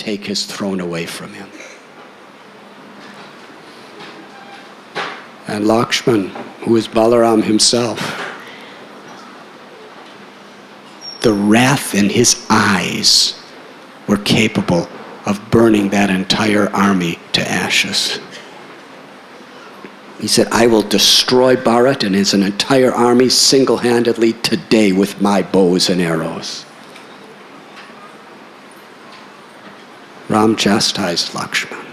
take his throne away from him. And Lakshman, who is Balaram himself, the wrath in his eyes were capable of burning that entire army to ashes. He said, I will destroy Bharat and his entire army single-handedly today with my bows and arrows. Ram chastised Lakshman.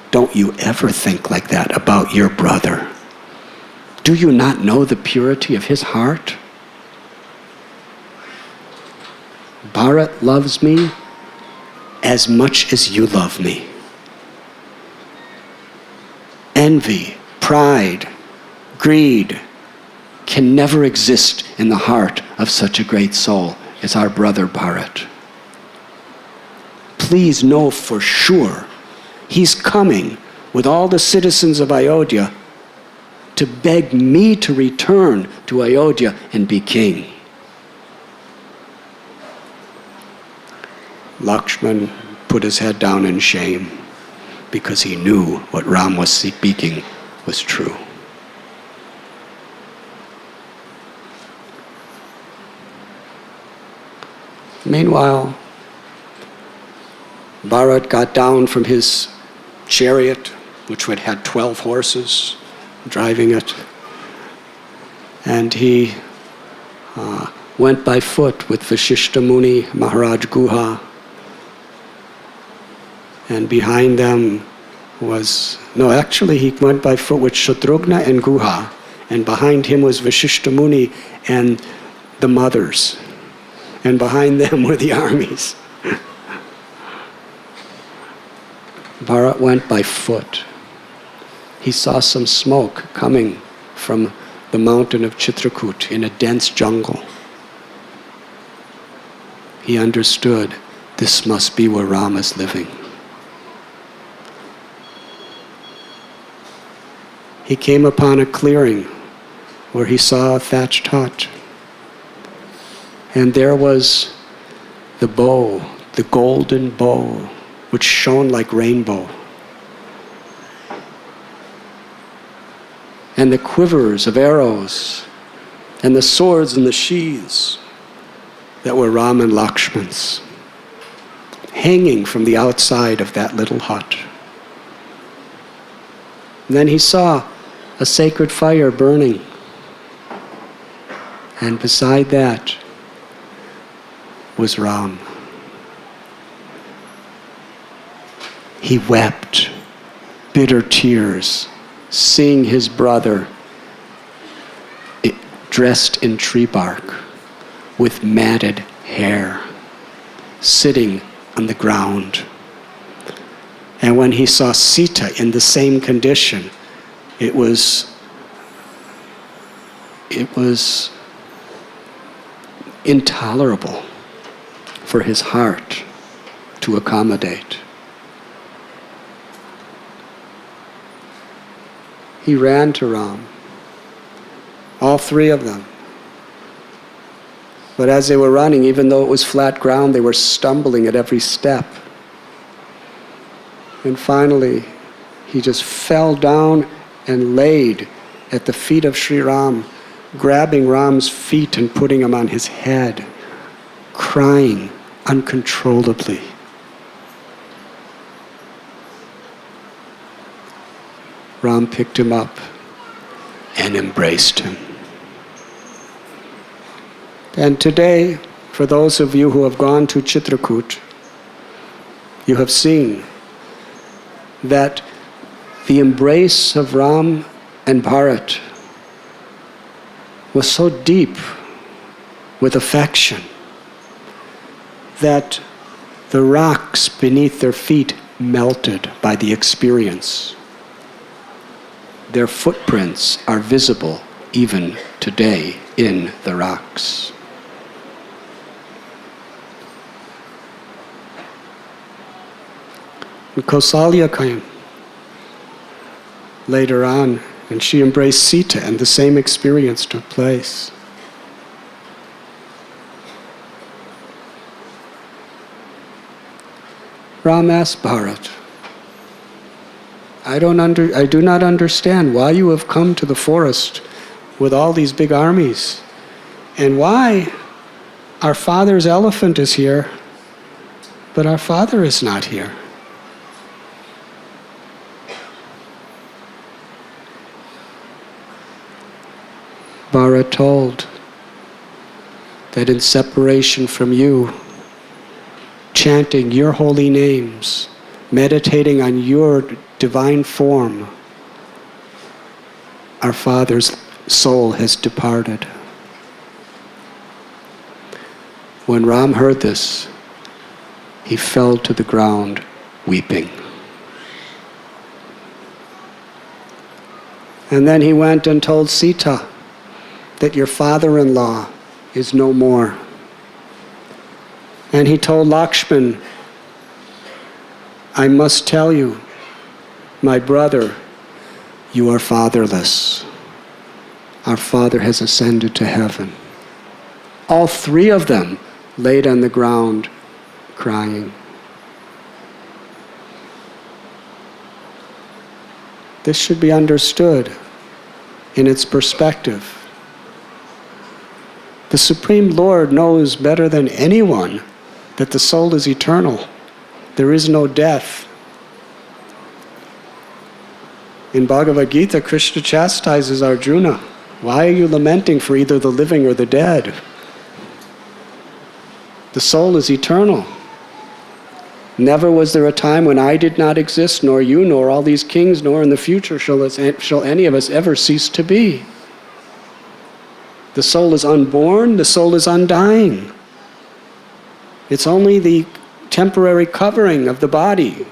Don't you ever think like that about your brother. Do you not know the purity of his heart? Bharat loves me as much as you love me. Envy, pride, greed can never exist in the heart of such a great soul as our brother Bharat. Please know for sure he's coming with all the citizens of Ayodhya to beg me to return to Ayodhya and be king. Lakshman put his head down in shame because he knew what Ram was speaking was true. Meanwhile, Bharat got down from his chariot, which had 12 horses driving it, and he went by foot with Vashishta Muni, Maharaj Guha, and behind them he went by foot with Shatrugna and Guha, and behind him was Vashishta Muni and the mothers, and behind them were the armies. Bharat went by foot. He saw some smoke coming from the mountain of Chitrakoot in a dense jungle. He understood this must be where Ram is living. He came upon a clearing where he saw a thatched hut. And there was the bow, the golden bow, which shone like rainbow. And the quivers of arrows, and the swords and the sheaths that were Ram and Lakshman's, hanging from the outside of that little hut. And then he saw a sacred fire burning. And beside that was Ram. He wept bitter tears, seeing his brother dressed in tree bark with matted hair, sitting on the ground. And when he saw Sita in the same condition, it was intolerable for his heart to accommodate. He ran to Ram, all three of them. But as they were running, even though it was flat ground, they were stumbling at every step. And finally, he just fell down and laid at the feet of Sri Ram, grabbing Ram's feet and putting them on his head, crying uncontrollably. Ram picked him up and embraced him. And today, for those of you who have gone to Chitrakoot, you have seen that the embrace of Ram and Bharat was so deep with affection that the rocks beneath their feet melted by the experience. Their footprints are visible even today in the rocks. And Kausalya came later on, and she embraced Sita, and the same experience took place. Ram asked Bharat, I do not understand why you have come to the forest with all these big armies, and why our father's elephant is here, but our father is not here. Bharat told that in separation from you, chanting your holy names, meditating on your divine form, our father's soul has departed. When Ram heard this, he fell to the ground weeping. And then he went and told Sita that your father-in-law is no more. And he told Lakshman, I must tell you, my brother, you are fatherless. Our father has ascended to heaven. All three of them laid on the ground crying. This should be understood in its perspective. The Supreme Lord knows better than anyone that the soul is eternal. There is no death. In Bhagavad Gita, Krishna chastises Arjuna. Why are you lamenting for either the living or the dead? The soul is eternal. Never was there a time when I did not exist, nor you, nor all these kings, nor in the future shall any of us ever cease to be. The soul is unborn, the soul is undying. It's only the temporary covering of the body.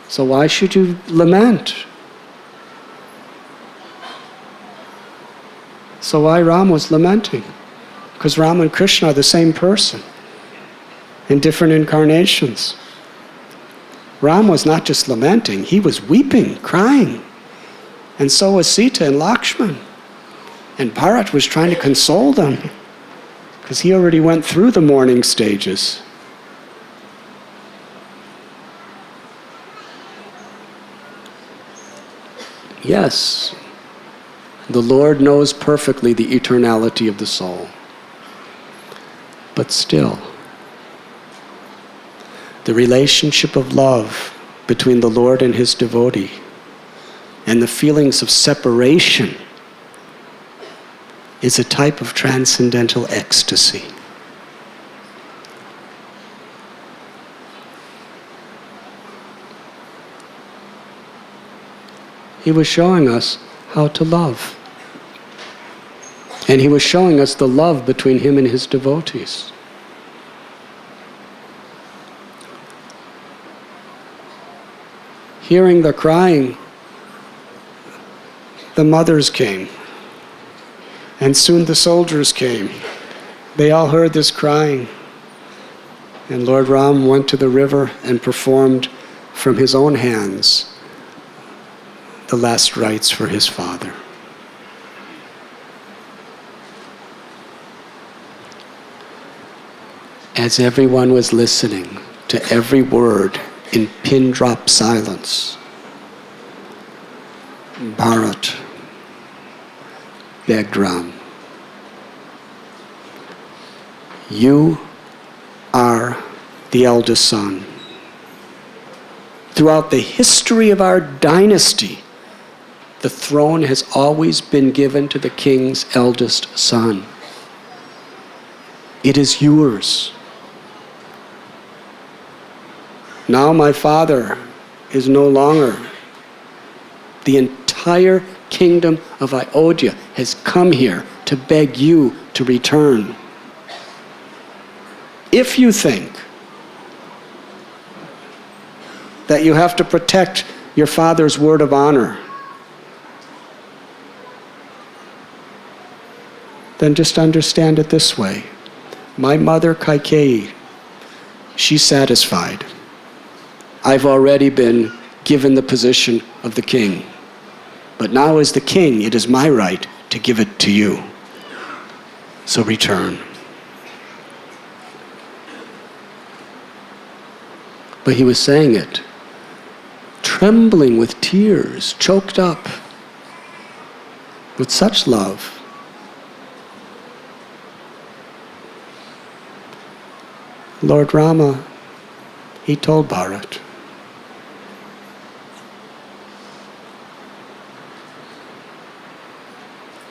So why should you lament? So why Ram was lamenting? Because Ram and Krishna are the same person in different incarnations. Ram was not just lamenting, he was weeping, crying. And so was Sita and Lakshman. And Bharat was trying to console them because he already went through the mourning stages. Yes, the Lord knows perfectly the eternality of the soul. But still, the relationship of love between the Lord and his devotee and the feelings of separation is a type of transcendental ecstasy. He was showing us how to love. And he was showing us the love between him and his devotees. Hearing the crying, the mothers came. And soon the soldiers came. They all heard this crying. And Lord Ram went to the river and performed from his own hands the last rites for his father. As everyone was listening to every word in pin-drop silence, Bharat begged Ram, you are the eldest son. Throughout the history of our dynasty, the throne has always been given to the king's eldest son. It is yours. Now my father is no longer. The entire kingdom of Ayodhya has come here to beg you to return. If you think that you have to protect your father's word of honor, then just understand it this way. My mother Kaikeyi, she's satisfied. I've already been given the position of the king. But now as the king, it is my right to give it to you. So return. But he was saying it, trembling with tears, choked up, with such love. Lord Rama, he told Bharat,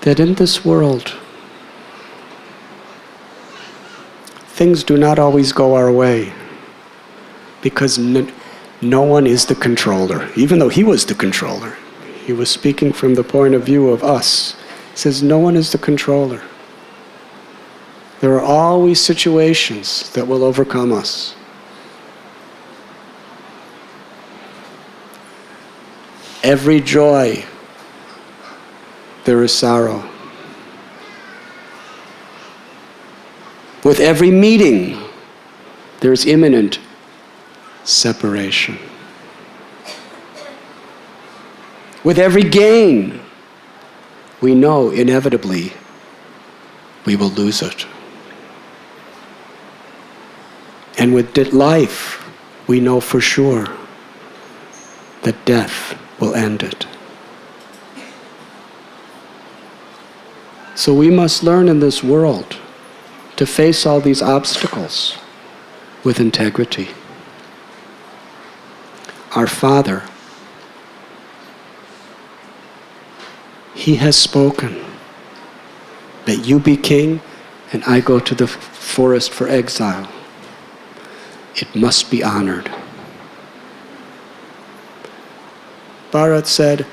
that in this world, things do not always go our way, because no one is the controller, even though he was the controller. He was speaking from the point of view of us. He says, no one is the controller. There are always situations that will overcome us. Every joy, there is sorrow. With every meeting, there is imminent separation. With every gain, we know inevitably we will lose it. And with life, we know for sure that death will end it. So we must learn in this world to face all these obstacles with integrity. Our Father, He has spoken that you be king and I go to the forest for exile. It must be honored. Bharat said,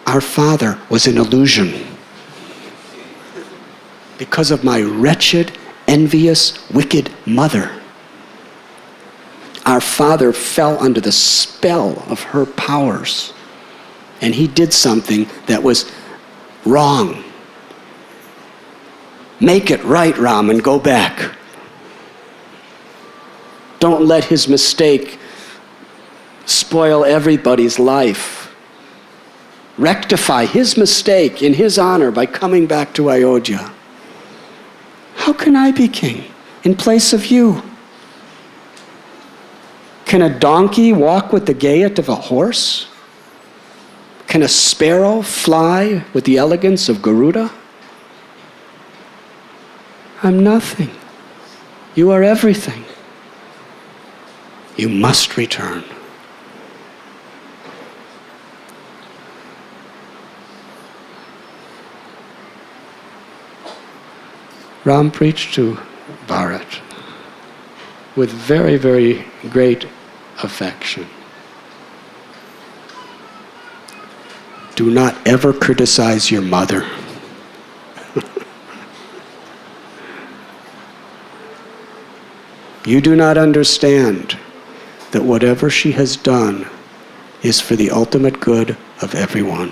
our father was an illusion. Because of my wretched, envious, wicked mother. Our father fell under the spell of her powers. And he did something that was wrong. Make it right, Ram, and go back. Don't let his mistake spoil everybody's life. Rectify his mistake in his honor by coming back to Ayodhya. How can I be king in place of you? Can a donkey walk with the gait of a horse? Can a sparrow fly with the elegance of Garuda? I'm nothing. You are everything. You must return. Ram preached to Bharat with very, very great affection. Do not ever criticize your mother. You do not understand that whatever she has done is for the ultimate good of everyone.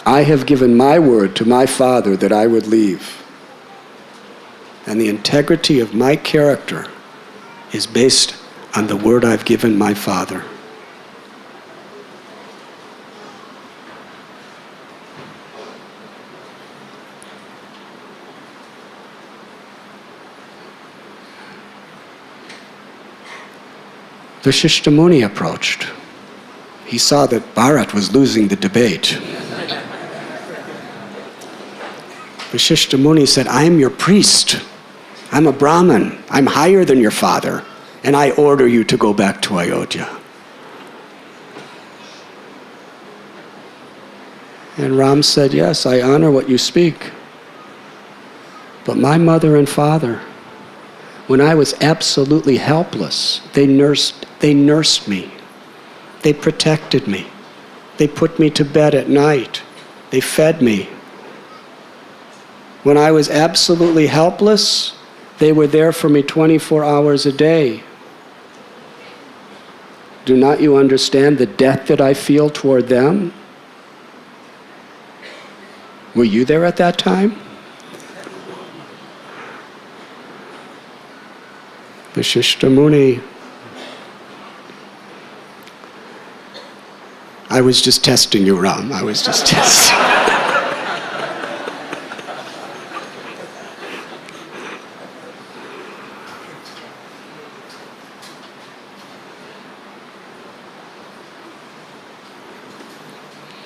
I have given my word to my father that I would leave. And the integrity of my character is based on the word I've given my father. Vasishtha Muni approached. He saw that Bharat was losing the debate. Vasishtha Muni said, I am your priest. I'm a Brahmin. I'm higher than your father. And I order you to go back to Ayodhya. And Ram said, yes, I honor what you speak. But my mother and father, when I was absolutely helpless, they nursed me. They protected me. They put me to bed at night. They fed me. When I was absolutely helpless, they were there for me 24 hours a day. Do not you understand the debt that I feel toward them? Were you there at that time? Vasishtha Muni, I was just testing you, Ram. I was just testing.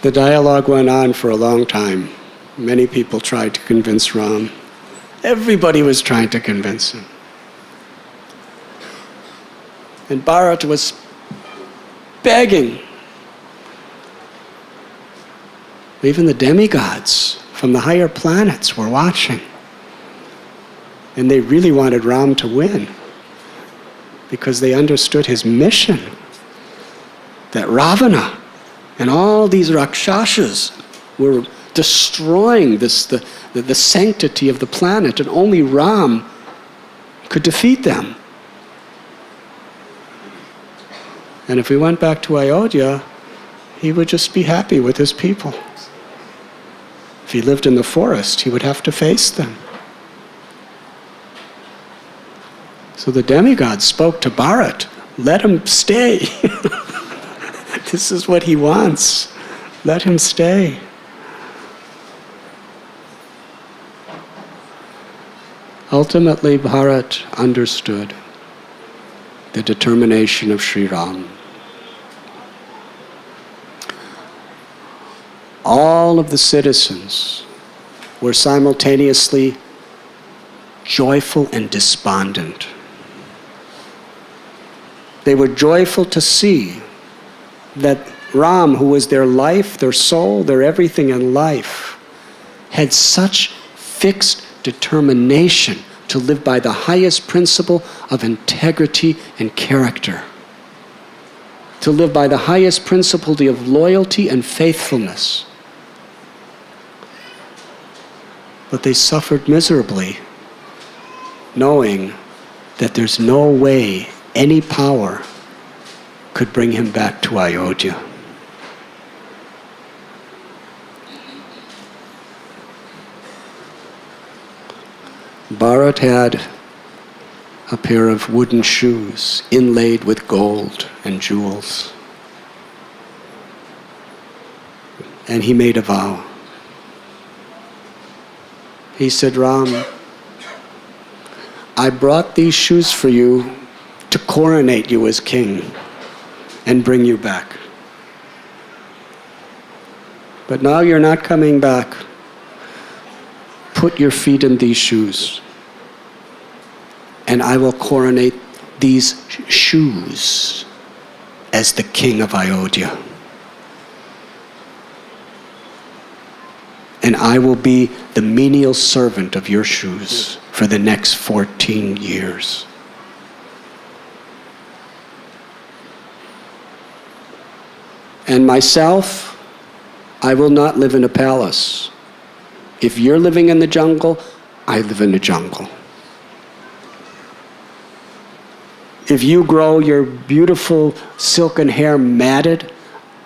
The dialogue went on for a long time. Many people tried to convince Ram. Everybody was trying to convince him. And Bharat was begging. Even the demigods from the higher planets were watching. And they really wanted Ram to win because they understood his mission. That Ravana and all these Rakshasas were destroying the sanctity of the planet, and only Ram could defeat them. And if we went back to Ayodhya, he would just be happy with his people. If he lived in the forest, he would have to face them. So the demigod spoke to Bharat, let him stay. This is what he wants. Let him stay. Ultimately, Bharat understood the determination of Sri Ram. All of the citizens were simultaneously joyful and despondent. They were joyful to see that Ram, who was their life, their soul, their everything in life, had such fixed determination to live by the highest principle of integrity and character, to live by the highest principle of loyalty and faithfulness. But they suffered miserably, knowing that there's no way any power could bring him back to Ayodhya. Bharat had a pair of wooden shoes inlaid with gold and jewels. And he made a vow. He said, Ram, I brought these shoes for you to coronate you as king and bring you back. But now you're not coming back. Put your feet in these shoes, and I will coronate these shoes as the king of Ayodhya. And I will be the menial servant of your shoes for the next 14 years. And myself, I will not live in a palace. If you're living in the jungle, I live in the jungle. If you grow your beautiful silken hair matted,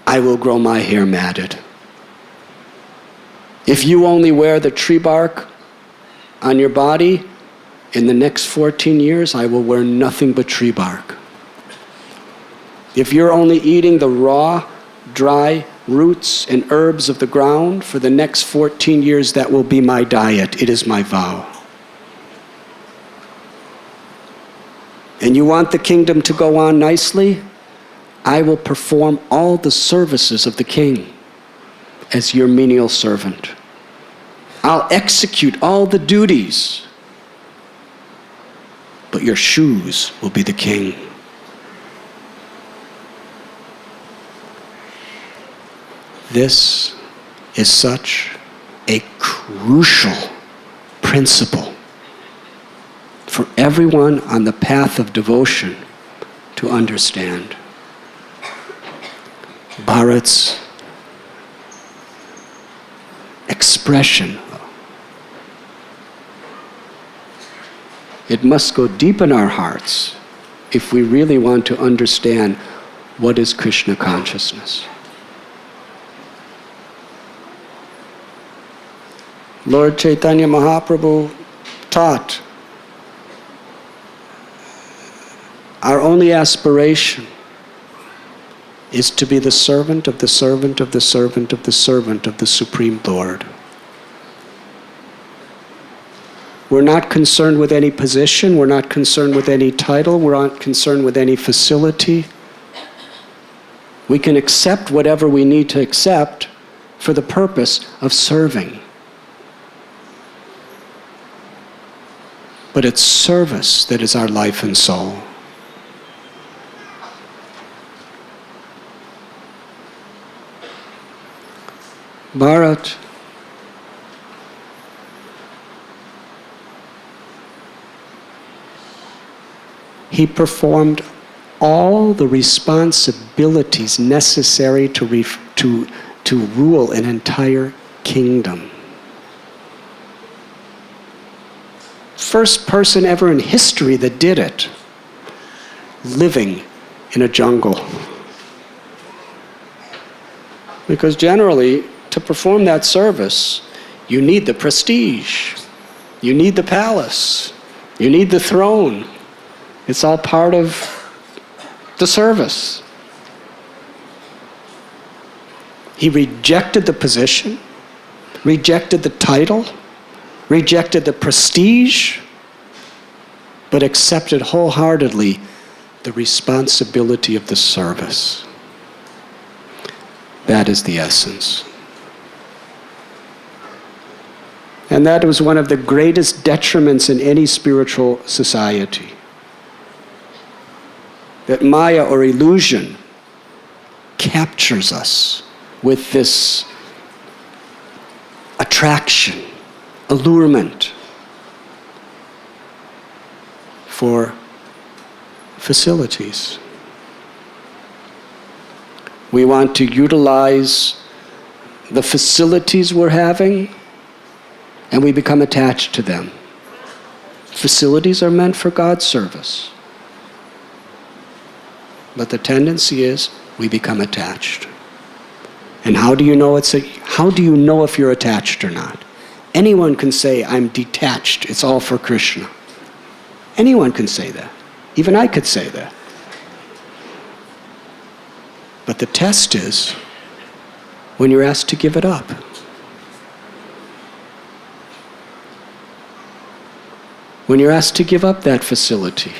I will grow my hair matted. If you only wear the tree bark on your body, in the next 14 years, I will wear nothing but tree bark. If you're only eating the raw, dry roots and herbs of the ground, for the next 14 years, that will be my diet. It is my vow. And you want the kingdom to go on nicely? I will perform all the services of the king as your menial servant. I'll execute all the duties, but your shoes will be the king. This is such a crucial principle for everyone on the path of devotion to understand. Bharat's expression, it must go deep in our hearts if we really want to understand what is Krishna consciousness. Lord Chaitanya Mahaprabhu taught, our only aspiration is to be the servant of the servant of the servant of the servant of the Supreme Lord. We're not concerned with any position, we're not concerned with any title, we're not concerned with any facility. We can accept whatever we need to accept, for the purpose of serving. But it's service that is our life and soul. Bharat he performed all the responsibilities necessary to rule an entire kingdom. First person ever in history that did it, living in a jungle. Because generally, to perform that service, you need the prestige, you need the palace, you need the throne. It's all part of the service. He rejected the position, rejected the title, rejected the prestige, but accepted wholeheartedly the responsibility of the service. That is the essence. And that was one of the greatest detriments in any spiritual society. That Maya or illusion captures us with this attraction, allurement for facilities. We want to utilize the facilities we're having, and we become attached to them. Facilities are meant for God's service. But the tendency is we become attached. And how do you know if you're attached or not? Anyone can say, I'm detached, it's all for Krishna. Anyone can say that. Even I could say that. But the test is when you're asked to give it up. When you're asked to give up that facility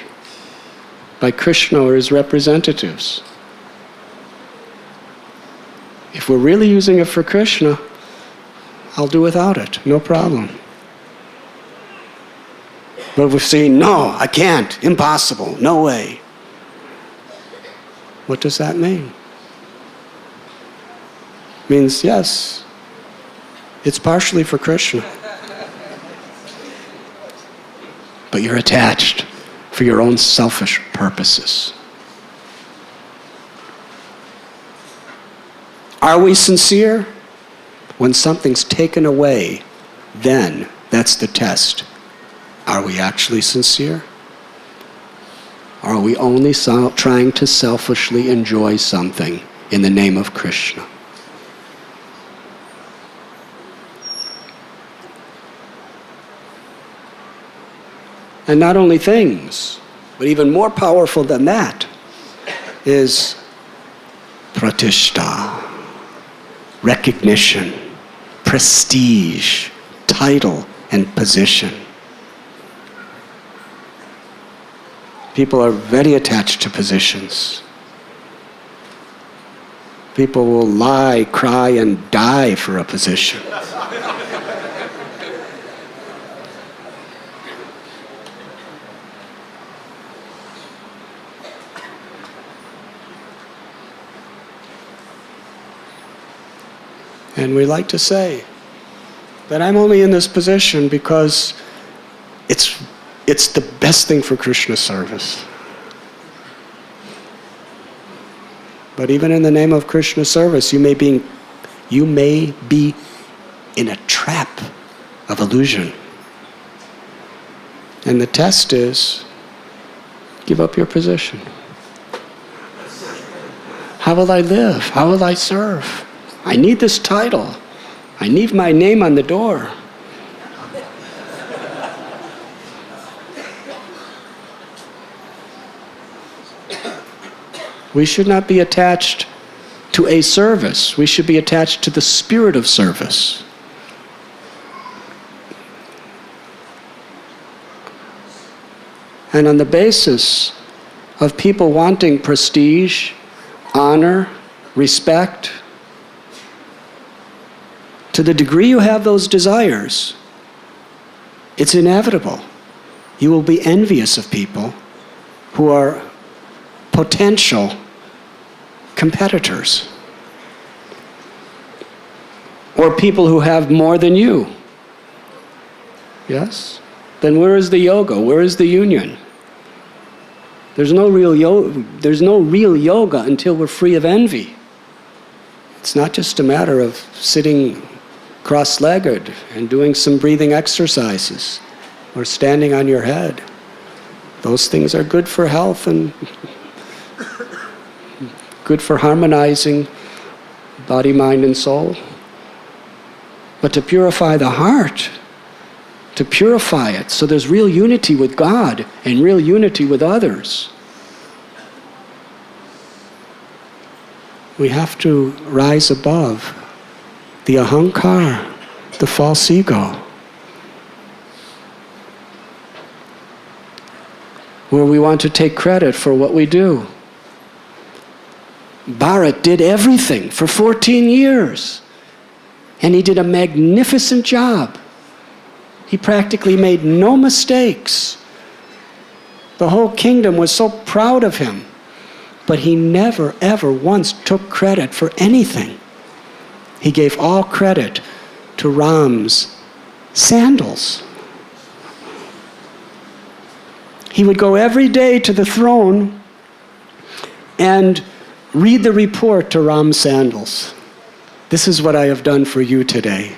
by Krishna or his representatives. If we're really using it for Krishna, I'll do without it, no problem. But if we're saying, no, I can't, impossible, no way. What does that mean? It means, yes, it's partially for Krishna. But you're attached for your own selfish purposes. Are we sincere? When something's taken away, then that's the test. Are we actually sincere? Or are we only trying to selfishly enjoy something in the name of Krishna? And not only things, but even more powerful than that is pratishta, recognition, prestige, title, and position. People are very attached to positions. People will lie, cry, and die for a position. And we like to say that I'm only in this position because it's the best thing for Krishna's service. But even in the name of Krishna's service, you may be in a trap of illusion. And the test is, give up your position. How will I live? How will I serve? I need this title. I need my name on the door. We should not be attached to a service. We should be attached to the spirit of service. And on the basis of people wanting prestige, honor, respect, To the degree you have those desires, it's inevitable. You will be envious of people who are potential competitors, or people who have more than you. Yes? Then where is the yoga? Where is the union? There's no real yoga until we're free of envy. It's not just a matter of sitting cross-legged and doing some breathing exercises or standing on your head. Those things are good for health and good for harmonizing body, mind, and soul. But to purify the heart, to purify it so there's real unity with God and real unity with others, we have to rise above the ahankar, the false ego, where we want to take credit for what we do. Bharat did everything for 14 years, and he did a magnificent job. He practically made no mistakes. The whole kingdom was so proud of him, but he never, ever once took credit for anything. He gave all credit to Ram's sandals. He would go every day to the throne and read the report to Ram's sandals. This is what I have done for you today.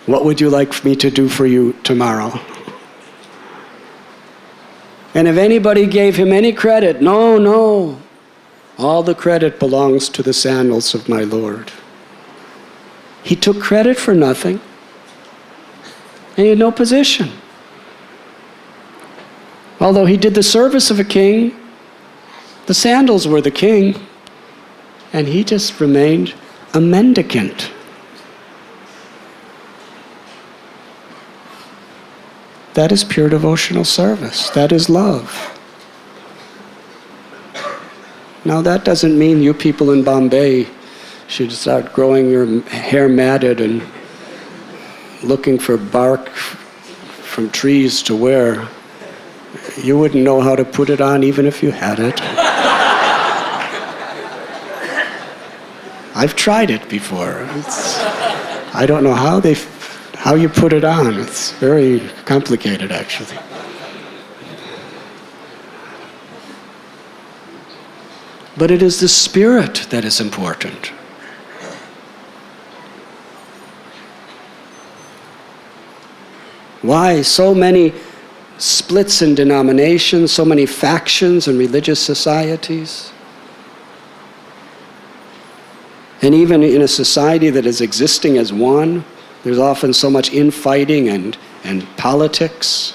What would you like me to do for you tomorrow? And if anybody gave him any credit, no, all the credit belongs to the sandals of my Lord. He took credit for nothing, and he had no position. Although he did the service of a king, the sandals were the king, and he just remained a mendicant. That is pure devotional service. That is love. Now that doesn't mean you people in Bombay should start growing your hair matted and looking for bark from trees to wear. You wouldn't know how to put it on even if you had it. I've tried it before. I don't know how you put it on. It's very complicated, actually. But it is the spirit that is important. Why so many splits in denominations, so many factions in religious societies? And even in a society that is existing as one, there's often so much infighting and politics.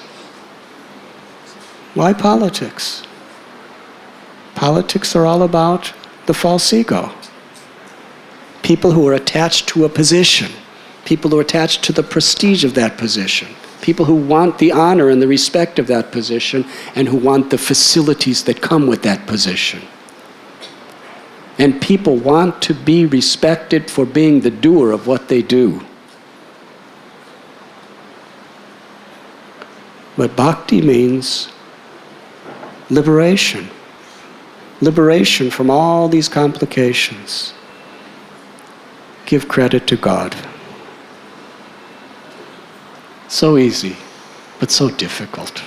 Why politics? Politics are all about the false ego. People who are attached to a position, people who are attached to the prestige of that position, people who want the honor and the respect of that position, and who want the facilities that come with that position. And people want to be respected for being the doer of what they do. But bhakti means liberation. Liberation from all these complications. Give credit to God. So easy, but so difficult.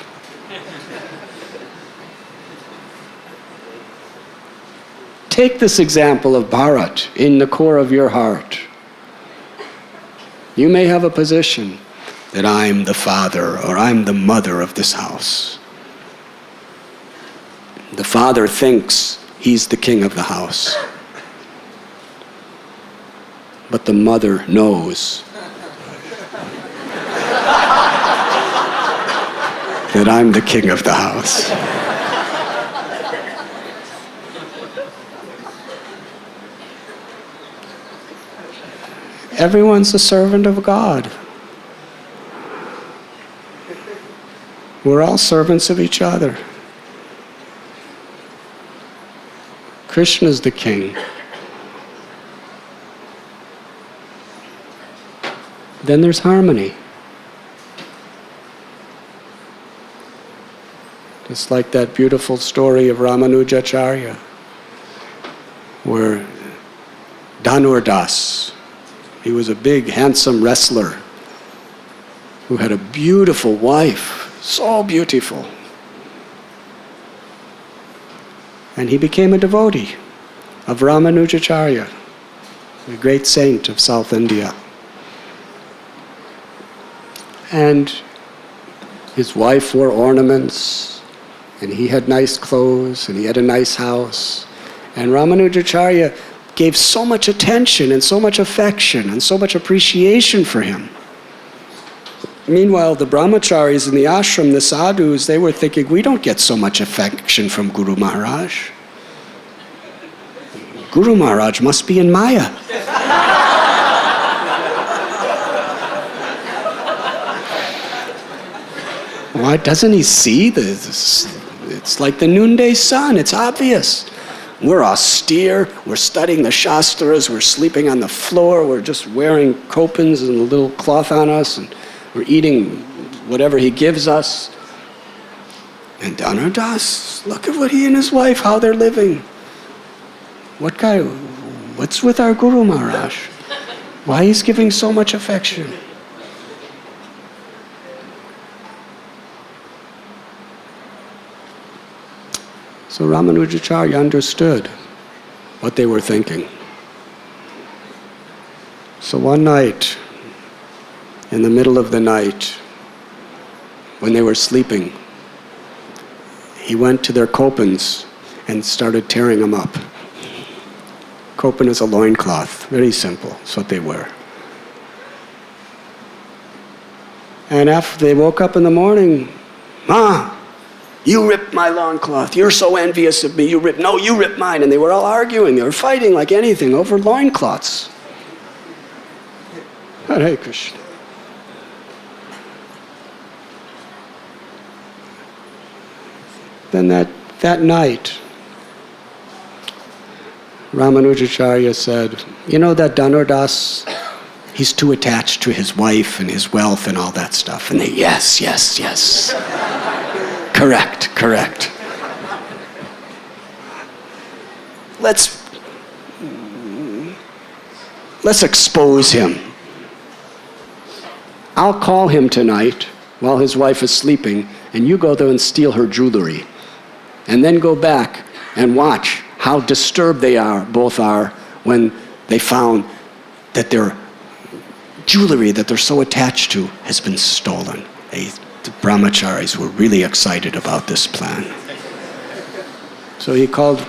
Take this example of Bharat in the core of your heart. You may have a position that I'm the father or I'm the mother of this house. The father thinks he's the king of the house. But the mother knows that I'm the king of the house. Everyone's a servant of God. We're all servants of each other. Krishna's the king. then there's harmony. It's like that beautiful story of Ramanujacharya, where Dhanurdas, he was a big, handsome wrestler who had a beautiful wife, so beautiful. And he became a devotee of Ramanujacharya, the great saint of South India. And his wife wore ornaments, and he had nice clothes, and he had a nice house. And Ramanujacharya gave so much attention and so much affection and so much appreciation for him. Meanwhile, the brahmacharis in the ashram, the sadhus, they were thinking, we don't get so much affection from Guru Maharaj. Guru Maharaj must be in Maya. Why doesn't he see this? It's like the noonday sun, it's obvious. We're austere, we're studying the Shastras, we're sleeping on the floor, we're just wearing kopans and a little cloth on us, and we're eating whatever he gives us. And Dhanurdas, look at what he and his wife, how they're living. What's with our Guru Maharaj? Why he's giving so much affection? So Ramanujacharya understood what they were thinking. So one night, in the middle of the night, when they were sleeping, he went to their kopans and started tearing them up. Kopan is a loincloth, very simple, it's what they wear. And after they woke up in the morning, Ma, you ripped my loincloth, you're so envious of me, you ripped mine. And they were all arguing, they were fighting like anything over loincloths. Hare Krishna. Then that night, Ramanujacharya said, you know that Dhanurdas, he's too attached to his wife and his wealth and all that stuff. And they, yes. Correct. Let's expose him. I'll call him tonight while his wife is sleeping, and you go there and steal her jewelry. And then go back and watch how disturbed both are when they found that their jewelry that they're so attached to has been stolen. The brahmacharis were really excited about this plan. So he called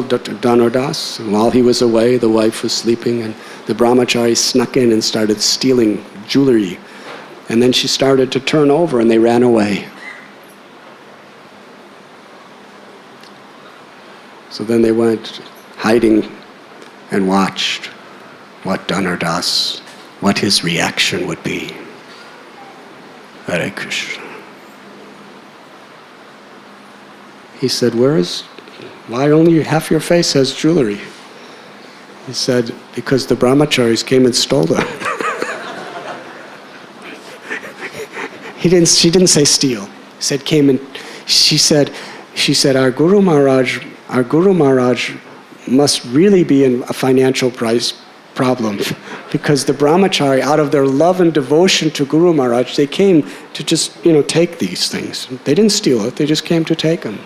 Dhanurdas, and while he was away, the wife was sleeping, and the brahmacharis snuck in and started stealing jewelry. And then she started to turn over, and they ran away. So then they went hiding and watched what his reaction would be. Hare Krishna. He said, why only half your face has jewelry? He said, because the brahmacharis came and stole them. She didn't say steal. He said came and, she said, our Guru Maharaj must really be in a financial problem, because the brahmachari, out of their love and devotion to Guru Maharaj, they came to just, take these things. They didn't steal it, they just came to take them.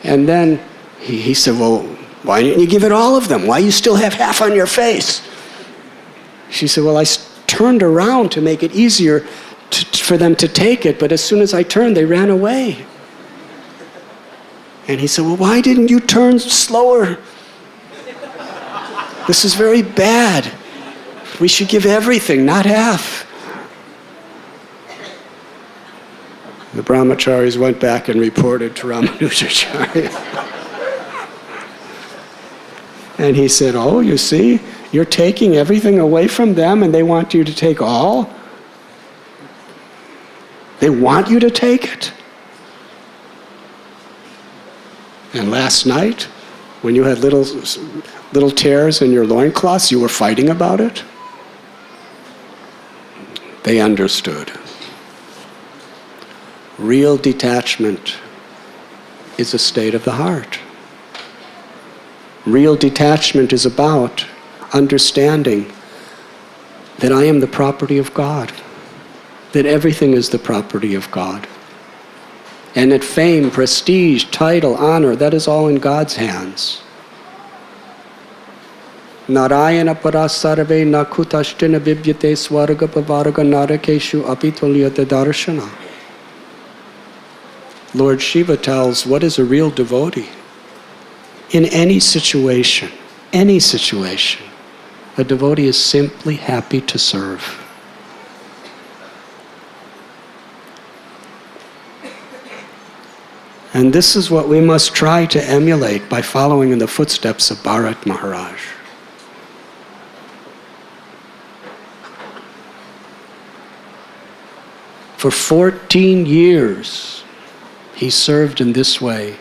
And then he said, well, why didn't you give it all of them? Why you still have half on your face? She said, well, I turned around to make it easier for them to take it, but as soon as I turned, they ran away. And he said, well, why didn't you turn slower? This is very bad. We should give everything, not half. The brahmacharis went back and reported to Ramanujacharya. And he said, oh, you see, you're taking everything away from them and they want you to take all? They want you to take it? And last night, when you had little tears in your loincloths, you were fighting about it? They understood. Real detachment is a state of the heart. Real detachment is about understanding that I am the property of God, that everything is the property of God, and that fame, prestige, title, honor, that is all in God's hands. Narayana parasarve nakutashtina bibyate swarga pavarga narakeshu apitulyate darshana. Lord Shiva tells what is a real devotee. In any situation, a devotee is simply happy to serve. And this is what we must try to emulate by following in the footsteps of Bharat Maharaj. For 14 years, he served in this way.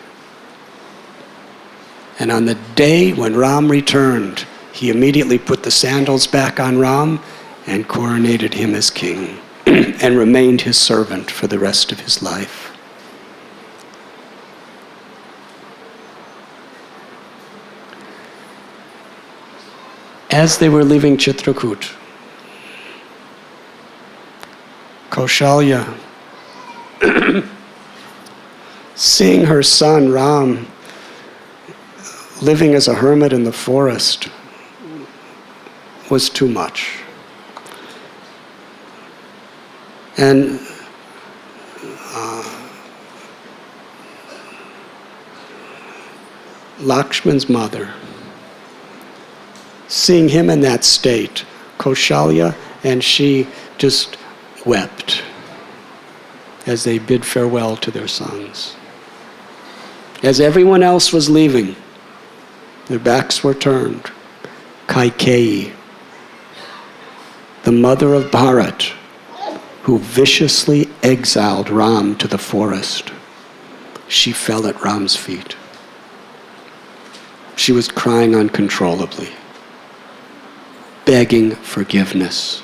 And on the day when Ram returned, he immediately put the sandals back on Ram and coronated him as king and remained his servant for the rest of his life. As they were leaving Chitrakoot, Kaushalya, seeing her son Ram living as a hermit in the forest was too much. And Lakshman's mother, seeing him in that state, Kaushalya and she just wept as they bid farewell to their sons. As everyone else was leaving, their backs were turned. Kaikeyi, the mother of Bharat, who viciously exiled Ram to the forest, she fell at Ram's feet. She was crying uncontrollably, begging forgiveness.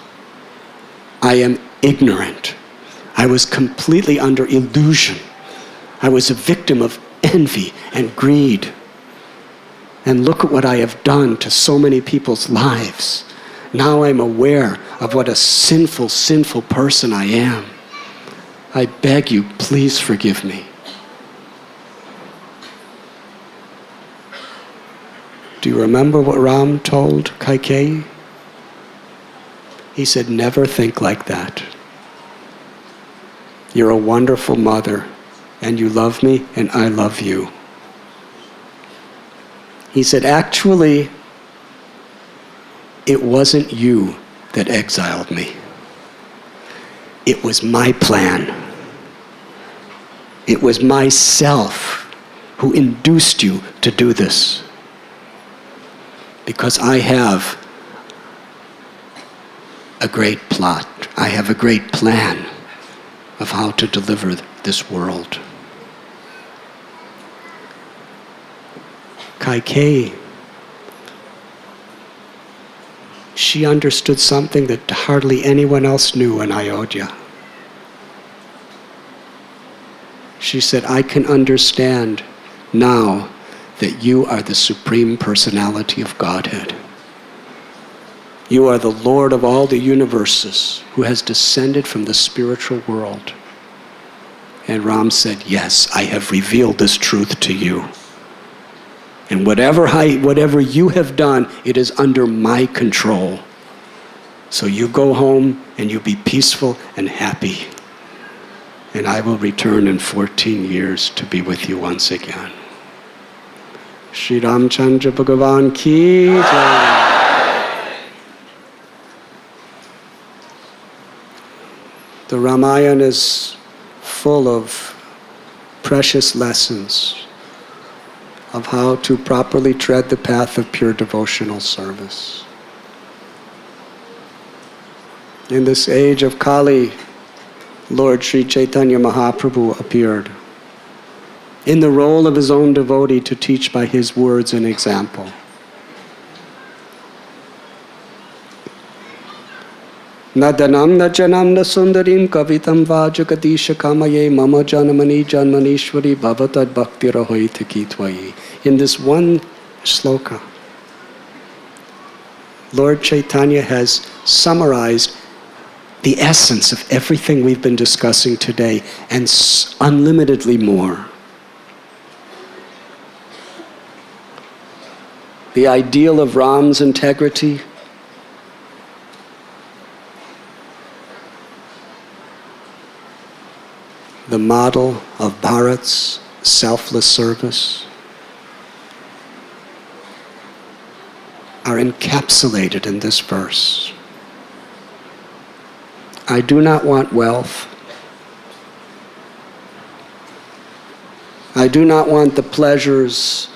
I am ignorant. I was completely under illusion. I was a victim of envy and greed. And look at what I have done to so many people's lives. Now I'm aware of what a sinful, sinful person I am. I beg you, please forgive me. Do you remember what Ram told Kaikeyi? He said, never think like that. You're a wonderful mother, and you love me, and I love you. He said, actually, it wasn't you that exiled me. It was my plan. It was myself who induced you to do this. Because I have a great plot. I have a great plan of how to deliver this world. Kaikeyi, she understood something that hardly anyone else knew in Ayodhya. She said, I can understand now that you are the Supreme Personality of Godhead. You are the Lord of all the universes who has descended from the spiritual world. And Ram said, yes, I have revealed this truth to you. And whatever you have done, it is under my control. So you go home and you be peaceful and happy. And I will return in 14 years to be with you once again. Shri Ramchandra Bhagavan ki jai. The Ramayana is full of precious lessons of how to properly tread the path of pure devotional service. In this age of Kali, Lord Sri Chaitanya Mahaprabhu appeared in the role of his own devotee to teach by his words and example. Nadanam na janam na sundarim kavitam vajagadisha kamaye mama janamani janmanishwari bhavatad bhaktirahoita kitvayi. In this one sloka, Lord Chaitanya has summarized the essence of everything we've been discussing today, and unlimitedly more. The ideal of Ram's integrity, the model of Bharat's selfless service, are encapsulated in this verse. I do not want wealth. I do not want the pleasures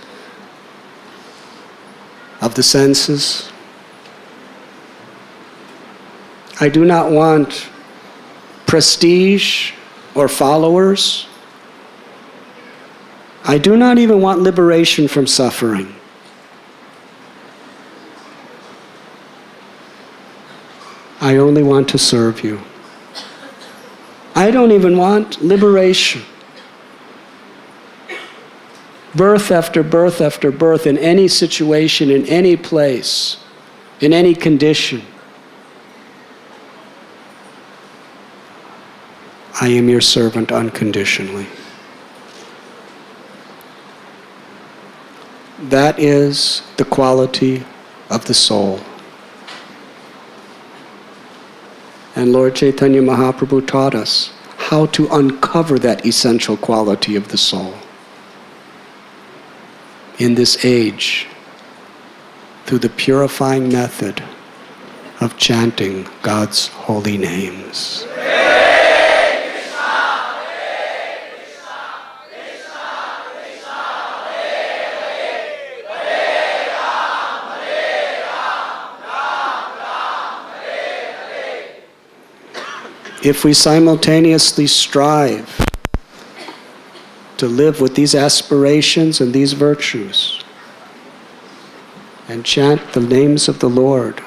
of the senses. I do not want prestige or followers. I do not even want liberation from suffering. I only want to serve you. I don't even want liberation. Birth after birth after birth, in any situation, in any place, in any condition. I am your servant unconditionally. That is the quality of the soul. And Lord Chaitanya Mahaprabhu taught us how to uncover that essential quality of the soul in this age through the purifying method of chanting God's holy names. If we simultaneously strive to live with these aspirations and these virtues and chant the names of the Lord,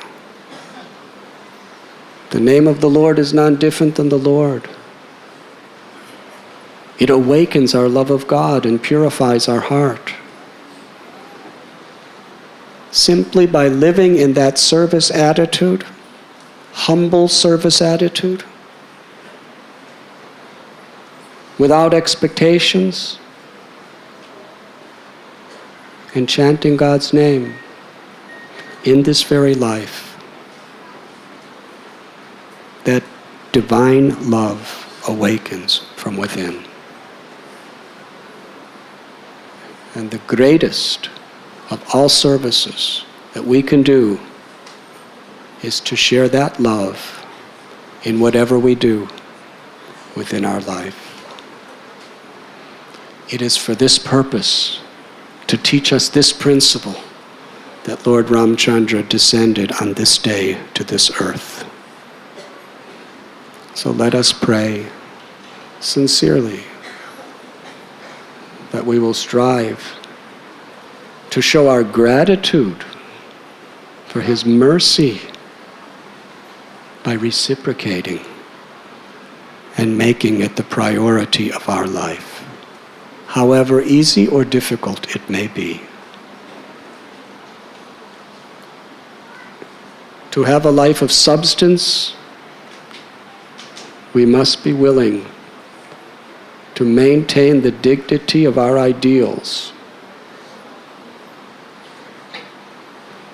the name of the Lord is none different than the Lord. It awakens our love of God and purifies our heart. Simply by living in that service attitude, humble service attitude, without expectations, and chanting God's name in this very life, that divine love awakens from within. And the greatest of all services that we can do is to share that love in whatever we do within our life. It is for this purpose, to teach us this principle, that Lord Ramchandra descended on this day to this earth. So let us pray sincerely that we will strive to show our gratitude for His mercy by reciprocating and making it the priority of our life, however easy or difficult it may be. To have a life of substance, we must be willing to maintain the dignity of our ideals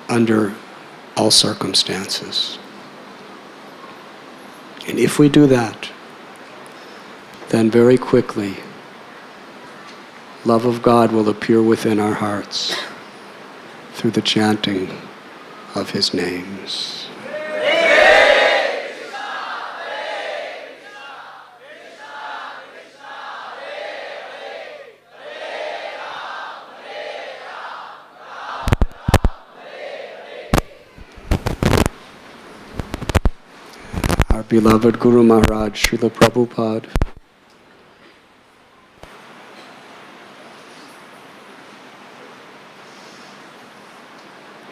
under all circumstances. And if we do that, then very quickly, love of God will appear within our hearts through the chanting of His names. Our beloved Guru Maharaj, Srila Prabhupada,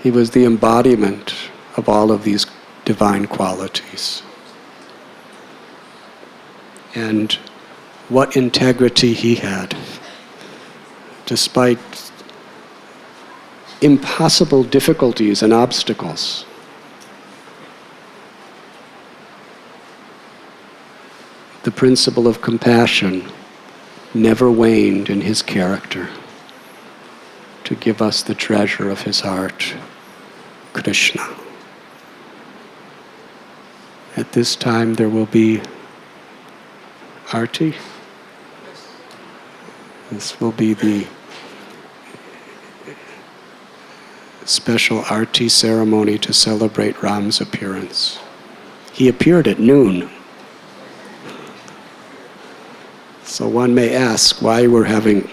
he was the embodiment of all of these divine qualities. and what integrity he had, despite impossible difficulties and obstacles. The principle of compassion never waned in his character to give us the treasure of his heart, Krishna. At this time there will be Arti. This will be the special Arti ceremony to celebrate Ram's appearance. He appeared at noon. So one may ask why we're having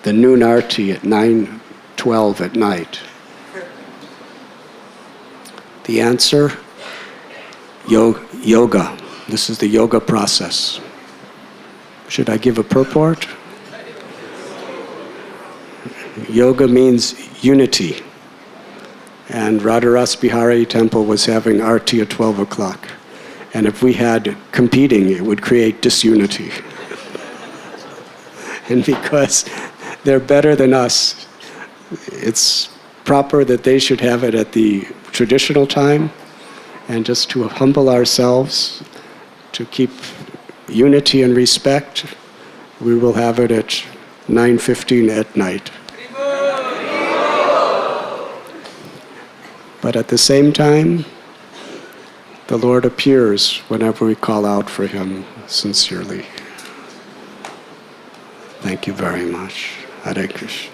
the noon Arti at 9:12 at night. The answer, yoga. This is the yoga process. Should I give a purport? Yoga means unity. And Radharas Bihari Temple was having Arti at 12 o'clock. And if we had competing, it would create disunity. And because they're better than us, it's proper that they should have it at the traditional time. And just to humble ourselves, to keep unity and respect, we will have it at 9:15 at night. But at the same time, the Lord appears whenever we call out for him sincerely. Thank you very much. Hare Krishna.